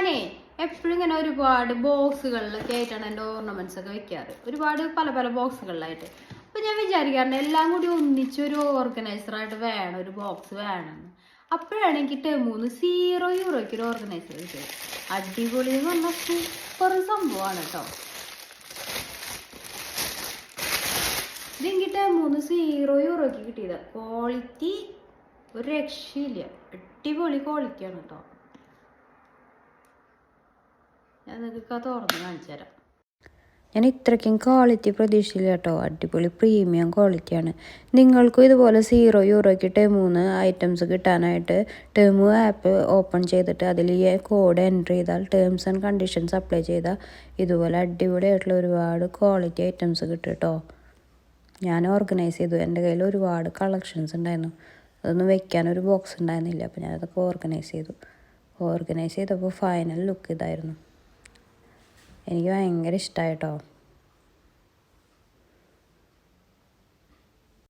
ഞാനേ എപ്പോഴും ഇങ്ങനെ ഒരുപാട് ബോക്സുകളിലൊക്കെ ആയിട്ടാണ് എൻ്റെ ഓർണമെന്റ്സ് ഒക്കെ വെക്കാറ്. ഒരുപാട് പല പല ബോക്സുകളിലായിട്ട്. അപ്പൊ ഞാൻ വിചാരിക്കാറുണ്ട് എല്ലാം കൂടി ഒന്നിച്ചൊരു ഓർഗനൈസറായിട്ട് വേണം, ഒരു ബോക്സ് വേണമെന്ന്. അപ്പോഴാണ് എനിക്ക് ടെമൂന്ന് €0 ഒരു ഓർഗനൈസർ കിട്ടിയത്. അടിപൊളി എന്ന് പറഞ്ഞാൽ സൂപ്പർ സംഭവമാണ് കേട്ടോ. ഇതെങ്കിൽ ടെമൂന്ന് €0 കിട്ടിയത്. ക്വാളിറ്റി ഒരു രക്ഷയില്ല, അടിപൊളി ക്വാളിറ്റിയാണ് കേട്ടോ. ഞാൻ നിങ്ങൾക്ക് തുറന്ന് കാണിച്ചു തരാം. ഞാൻ ഇത്രയ്ക്കും ക്വാളിറ്റി പ്രതീക്ഷിച്ചില്ല കേട്ടോ. അടിപൊളി പ്രീമിയം ക്വാളിറ്റിയാണ്. നിങ്ങൾക്കും ഇതുപോലെ €0 ടെമൂന്ന് ഐറ്റംസ് കിട്ടാനായിട്ട് ടെമു ആപ്പ് ഓപ്പൺ ചെയ്തിട്ട് അതിൽ ഈ കോഡ് എൻ്റർ ചെയ്താൽ, ടേംസ് ആൻഡ് കണ്ടീഷൻസ് അപ്ലൈ ചെയ്താൽ ഇതുപോലെ അടിപൊളിയായിട്ടുള്ള ഒരുപാട് ക്വാളിറ്റി ഐറ്റംസ് കിട്ടും കേട്ടോ. ഞാൻ ഓർഗനൈസ് ചെയ്തു. എൻ്റെ കയ്യിൽ ഒരുപാട് കളക്ഷൻസ് ഉണ്ടായിരുന്നു. അതൊന്നും വെക്കാനൊരു ബോക്സ് ഉണ്ടായിരുന്നില്ല. അപ്പോൾ ഞാനതൊക്കെ ഓർഗനൈസ് ചെയ്തപ്പോൾ ഫൈനൽ ലുക്ക് ഇതായിരുന്നു. എനിക്ക് ഭയങ്കര ഇഷ്ടമായി കേട്ടോ.